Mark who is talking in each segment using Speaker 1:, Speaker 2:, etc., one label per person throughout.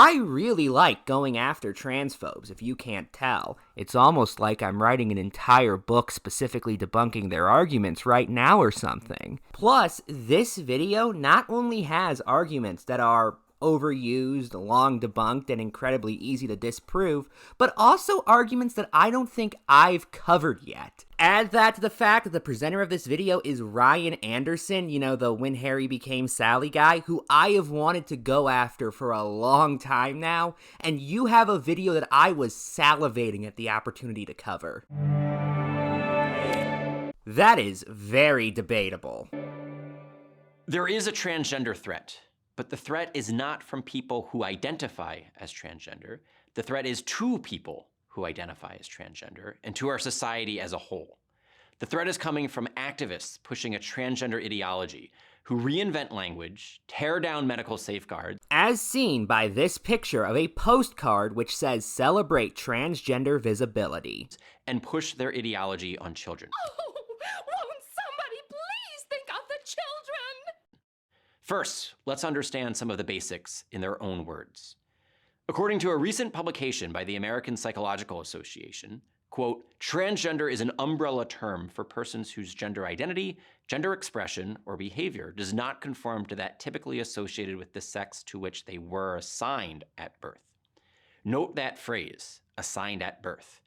Speaker 1: I really like going after transphobes, if you can't tell. It's almost like I'm writing an entire book specifically debunking their arguments right now or something. Plus, this video not only has arguments that are overused, long debunked, and incredibly easy to disprove, but also arguments that I don't think I've covered yet. Add that to the fact that the presenter of this video is Ryan Anderson, you know, the When Harry Became Sally guy, who I have wanted to go after for a long time now, and you have a video that I was salivating at the opportunity to cover. That is very debatable.
Speaker 2: There is a transgender threat. But the threat is not from people who identify as transgender. The threat is to people who identify as transgender and to our society as a whole. The threat is coming from activists pushing a transgender ideology who reinvent language, tear down medical safeguards,
Speaker 1: as seen by this picture of a postcard which says "Celebrate Transgender Visibility,"
Speaker 2: and push their ideology on children.
Speaker 3: Oh, won't somebody please think of the children?
Speaker 2: First, let's understand some of the basics in their own words. According to a recent publication by the American Psychological Association, quote, transgender is an umbrella term for persons whose gender identity, gender expression, or behavior does not conform to that typically associated with the sex to which they were assigned at birth. Note that phrase, assigned at birth.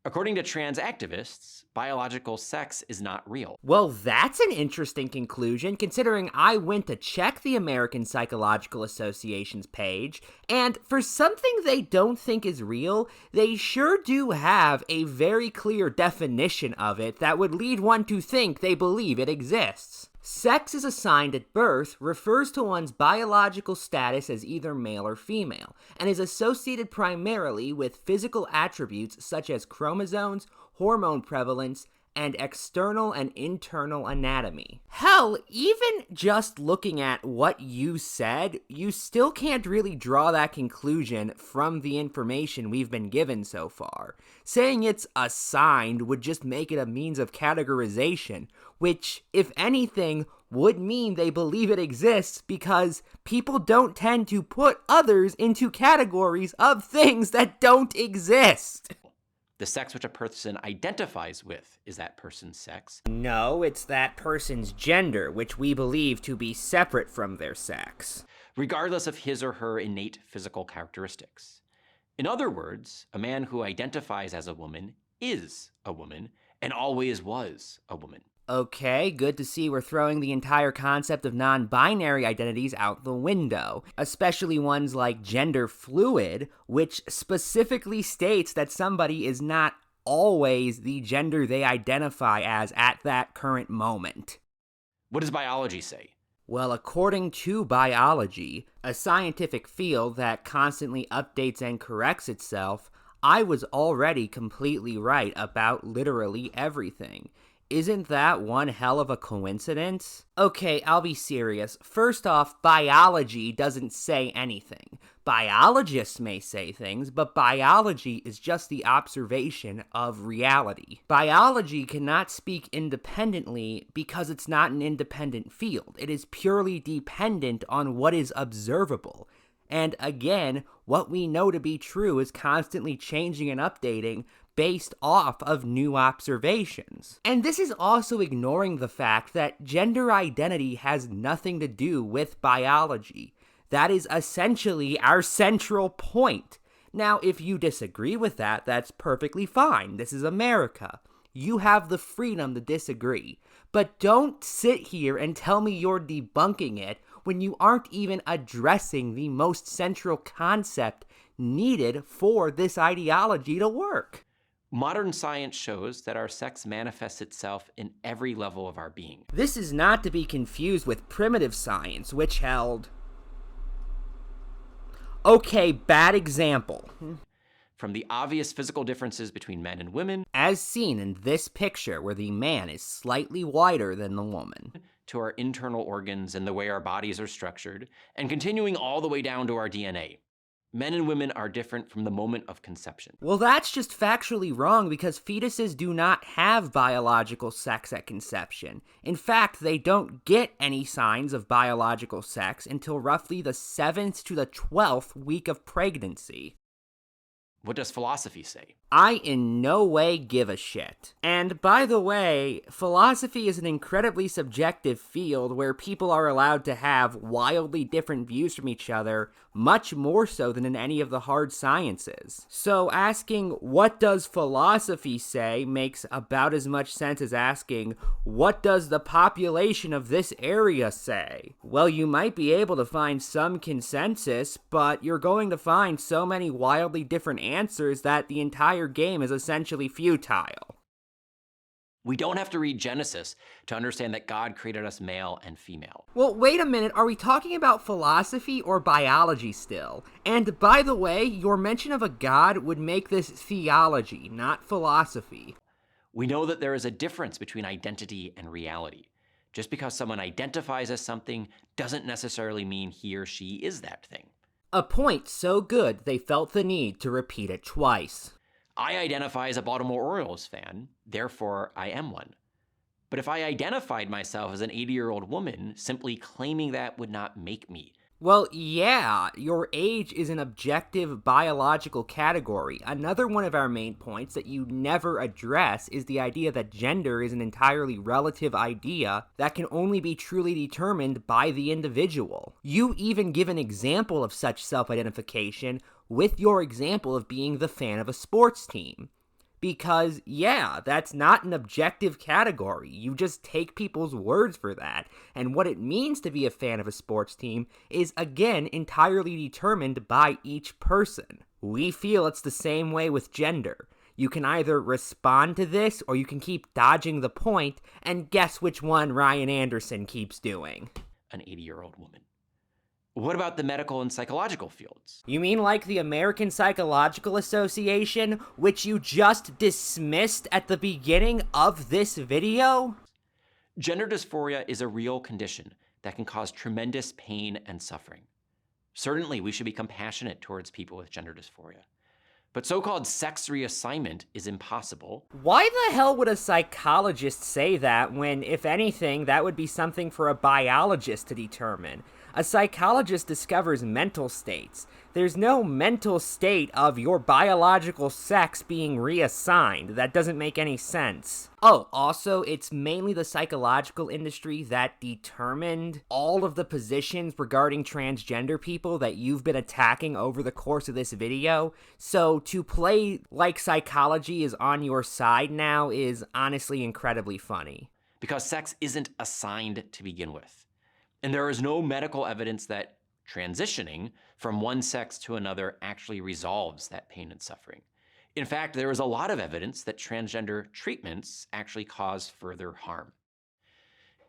Speaker 2: According to trans activists, biological sex is not real.
Speaker 1: Well, that's an interesting conclusion, considering I went to check the American Psychological Association's page, and for something they don't think is real, they sure do have a very clear definition of it that would lead one to think they believe it exists. Sex is assigned at birth refers to one's biological status as either male or female, and is associated primarily with physical attributes such as chromosomes, hormone prevalence, and external and internal anatomy. Hell, even just looking at what you said, you still can't really draw that conclusion from the information we've been given so far. Saying it's assigned would just make it a means of categorization, which, if anything, would mean they believe it exists because people don't tend to put others into categories of things that don't exist.
Speaker 2: The sex which a person identifies with is that person's sex.
Speaker 1: No, it's that person's gender, which we believe to be separate from their sex,
Speaker 2: regardless of his or her innate physical characteristics. In other words, a man who identifies as a woman is a woman and always was a woman.
Speaker 1: Okay, good to see we're throwing the entire concept of non-binary identities out the window, especially ones like gender fluid, which specifically states that somebody is not always the gender they identify as at that current moment.
Speaker 2: What does biology say?
Speaker 1: Well, according to biology, a scientific field that constantly updates and corrects itself, I was already completely right about literally everything. Isn't that one hell of a coincidence? Okay, I'll be serious. First off, biology doesn't say anything. Biologists may say things, but biology is just the observation of reality. Biology cannot speak independently because it's not an independent field. It is purely dependent on what is observable. And again, what we know to be true is constantly changing and updating based off of new observations. And this is also ignoring the fact that gender identity has nothing to do with biology. That is essentially our central point. Now, if you disagree with that, that's perfectly fine. This is America. You have the freedom to disagree. But don't sit here and tell me you're debunking it when you aren't even addressing the most central concept needed for this ideology to work.
Speaker 2: Modern science shows that our sex manifests itself in every level of our being.
Speaker 1: This is not to be confused with primitive science, which held... Okay, bad example.
Speaker 2: From the obvious physical differences between men and women,
Speaker 1: as seen in this picture where the man is slightly wider than the woman,
Speaker 2: to our internal organs and the way our bodies are structured, and continuing all the way down to our DNA. Men and women are different from the moment of conception.
Speaker 1: Well, that's just factually wrong because fetuses do not have biological sex at conception. In fact, they don't get any signs of biological sex until roughly the 7th to the 12th week of pregnancy.
Speaker 2: What does philosophy say?
Speaker 1: I in no way give a shit. And by the way, philosophy is an incredibly subjective field where people are allowed to have wildly different views from each other, much more so than in any of the hard sciences. So asking, what does philosophy say, makes about as much sense as asking, what does the population of this area say? Well, you might be able to find some consensus, but you're going to find so many wildly different answers that the entire game is essentially futile.
Speaker 2: We don't have to read Genesis to understand that God created us male and female.
Speaker 1: Well, wait a minute, are we talking about philosophy or biology still? And by the way, your mention of a god would make this theology, not philosophy.
Speaker 2: We know that there is a difference between identity and reality. Just because someone identifies as something doesn't necessarily mean he or she is that thing.
Speaker 1: A point so good they felt the need to repeat it twice.
Speaker 2: I identify as a Baltimore Orioles fan, therefore I am one. But if I identified myself as an 80-year-old woman, simply claiming that would not make me.
Speaker 1: Well, yeah, your age is an objective biological category. Another one of our main points that you never address is the idea that gender is an entirely relative idea that can only be truly determined by the individual. You even give an example of such self-identification with your example of being the fan of a sports team. Because, yeah, that's not an objective category. You just take people's words for that. And what it means to be a fan of a sports team is, again, entirely determined by each person. We feel it's the same way with gender. You can either respond to this, or you can keep dodging the point, and guess which one Ryan Anderson keeps doing.
Speaker 2: An 80-year-old woman. What about the medical and psychological fields?
Speaker 1: You mean like the American Psychological Association, which you just dismissed at the beginning of this video?
Speaker 2: Gender dysphoria is a real condition that can cause tremendous pain and suffering. Certainly, we should be compassionate towards people with gender dysphoria. But so-called sex reassignment is impossible.
Speaker 1: Why the hell would a psychologist say that when, if anything, that would be something for a biologist to determine? A psychologist discovers mental states. There's no mental state of your biological sex being reassigned. That doesn't make any sense. Oh, also, it's mainly the psychological industry that determined all of the positions regarding transgender people that you've been attacking over the course of this video. So to play like psychology is on your side now is honestly incredibly funny.
Speaker 2: Because sex isn't assigned to begin with. And there is no medical evidence that transitioning from one sex to another actually resolves that pain and suffering. In fact, there is a lot of evidence that transgender treatments actually cause further harm.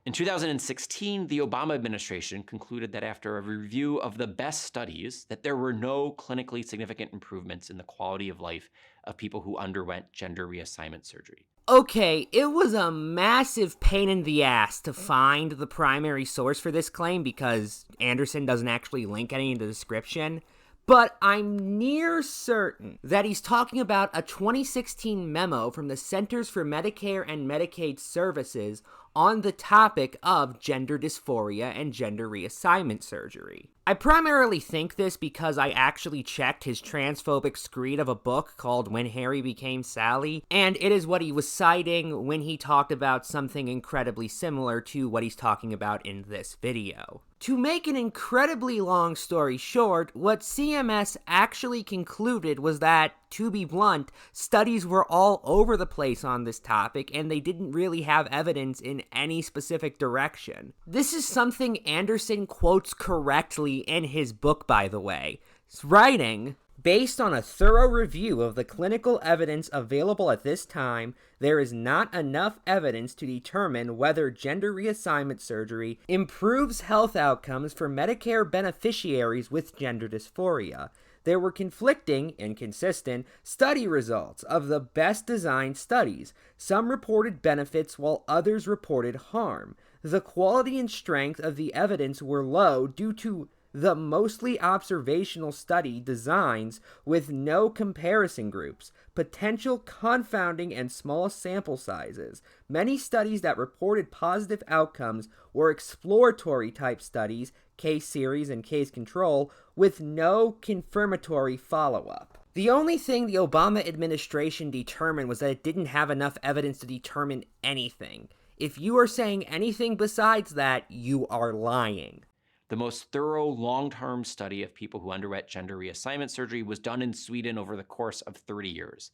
Speaker 2: In 2016, the Obama administration concluded that after a review of the best studies, that there were no clinically significant improvements in the quality of life of people who underwent gender reassignment surgery.
Speaker 1: Okay, it was a massive pain in the ass to find the primary source for this claim because Anderson doesn't actually link any in the description, but I'm near certain that he's talking about a 2016 memo from the Centers for Medicare and Medicaid Services on the topic of gender dysphoria and gender reassignment surgery. I primarily think this because I actually checked his transphobic screed of a book called When Harry Became Sally, and it is what he was citing when he talked about something incredibly similar to what he's talking about in this video. To make an incredibly long story short, what CMS actually concluded was that, to be blunt, studies were all over the place on this topic and they didn't really have evidence in any specific direction. This is something Anderson quotes correctly in his book, by the way. He's writing, based on a thorough review of the clinical evidence available at this time, there is not enough evidence to determine whether gender reassignment surgery improves health outcomes for Medicare beneficiaries with gender dysphoria. There were conflicting, inconsistent, study results of the best designed studies. Some reported benefits while others reported harm. The quality and strength of the evidence were low due to the mostly observational study designs with no comparison groups, potential confounding, and small sample sizes. Many studies that reported positive outcomes were exploratory type studies, case series and case control, with no confirmatory follow-up. The only thing the Obama administration determined was that it didn't have enough evidence to determine anything. If you are saying anything besides that, you are lying.
Speaker 2: The most thorough long-term study of people who underwent gender reassignment surgery was done in Sweden over the course of 30 years.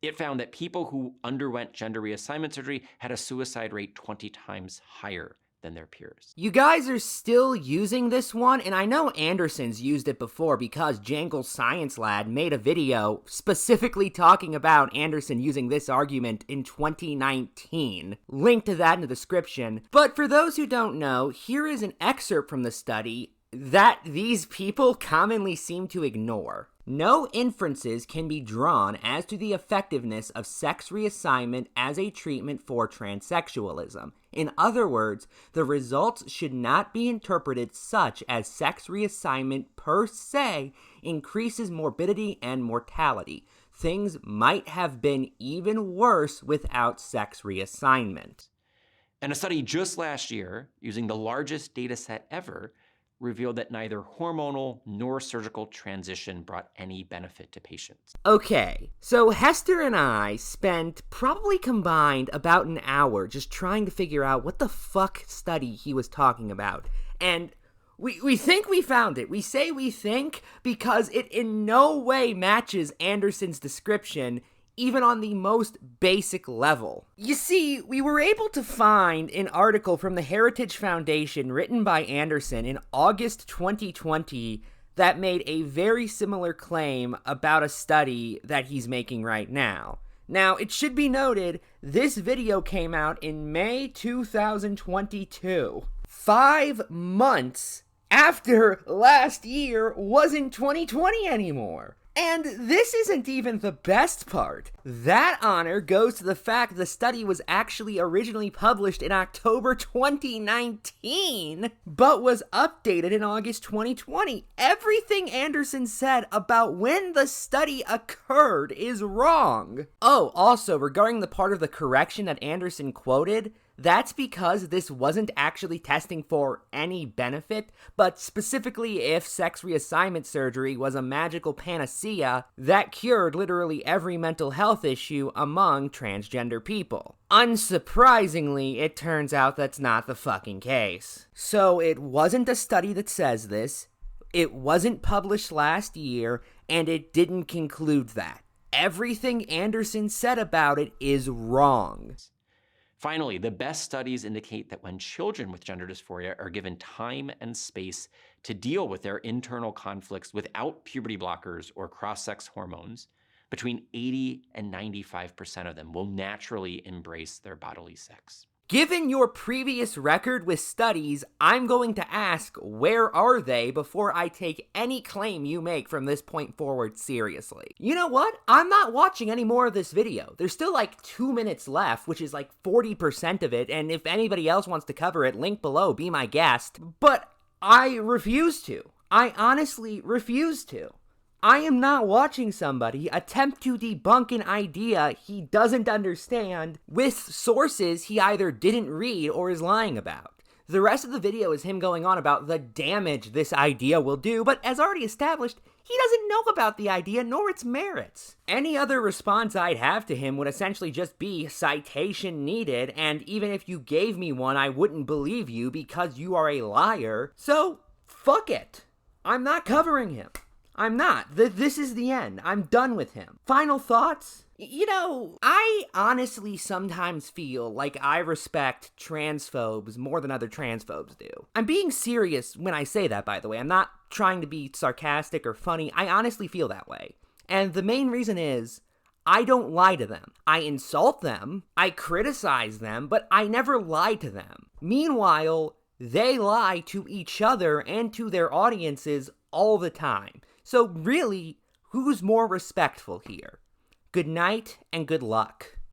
Speaker 2: It found that people who underwent gender reassignment surgery had a suicide rate 20 times higher than their peers.
Speaker 1: You guys are still using this one, and I know Anderson's used it before because Jangle Science Lad made a video specifically talking about Anderson using this argument in 2019. Link to that in the description. But for those who don't know, here is an excerpt from the study that these people commonly seem to ignore. No inferences can be drawn as to the effectiveness of sex reassignment as a treatment for transsexualism. In other words, the results should not be interpreted such as sex reassignment per se increases morbidity and mortality. Things might have been even worse without sex reassignment.
Speaker 2: And a study just last year, using the largest data set ever, revealed that neither hormonal nor surgical transition brought any benefit to patients.
Speaker 1: Okay, so Hester and I spent probably combined about an hour just trying to figure out what the fuck study he was talking about. And we think we found it. We say we think because it in no way matches Anderson's description, even on the most basic level. You see, we were able to find an article from the Heritage Foundation written by Anderson in August 2020 that made a very similar claim about a study that he's making right now. Now, it should be noted, this video came out in May 2022. 5 months after last year wasn't 2020 anymore. And this isn't even the best part. That honor goes to the fact the study was actually originally published in October 2019, but was updated in August 2020. Everything Anderson said about when the study occurred is wrong. Oh, also, regarding the part of the correction that Anderson quoted, that's because this wasn't actually testing for any benefit, but specifically if sex reassignment surgery was a magical panacea that cured literally every mental health issue among transgender people. Unsurprisingly, it turns out that's not the fucking case. So it wasn't a study that says this, it wasn't published last year, and it didn't conclude that. Everything Anderson said about it is wrong.
Speaker 2: Finally, the best studies indicate that when children with gender dysphoria are given time and space to deal with their internal conflicts without puberty blockers or cross-sex hormones, between 80 and 95% of them will naturally embrace their bodily sex.
Speaker 1: Given your previous record with studies, I'm going to ask, where are they, before I take any claim you make from this point forward seriously. You know what? I'm not watching any more of this video. There's still like 2 minutes left, which is like 40% of it, and if anybody else wants to cover it, link below, be my guest. But I refuse to. I honestly refuse to. I am not watching somebody attempt to debunk an idea he doesn't understand with sources he either didn't read or is lying about. The rest of the video is him going on about the damage this idea will do, but as already established, he doesn't know about the idea nor its merits. Any other response I'd have to him would essentially just be citation needed, and even if you gave me one, I wouldn't believe you because you are a liar. So, fuck it. I'm not covering him. I'm not. This is the end. I'm done with him. Final thoughts? You know, I honestly sometimes feel like I respect transphobes more than other transphobes do. I'm being serious when I say that, by the way. I'm not trying to be sarcastic or funny. I honestly feel that way. And the main reason is, I don't lie to them. I insult them, I criticize them, but I never lie to them. Meanwhile, they lie to each other and to their audiences all the time. So really, who's more respectful here? Good night and good luck.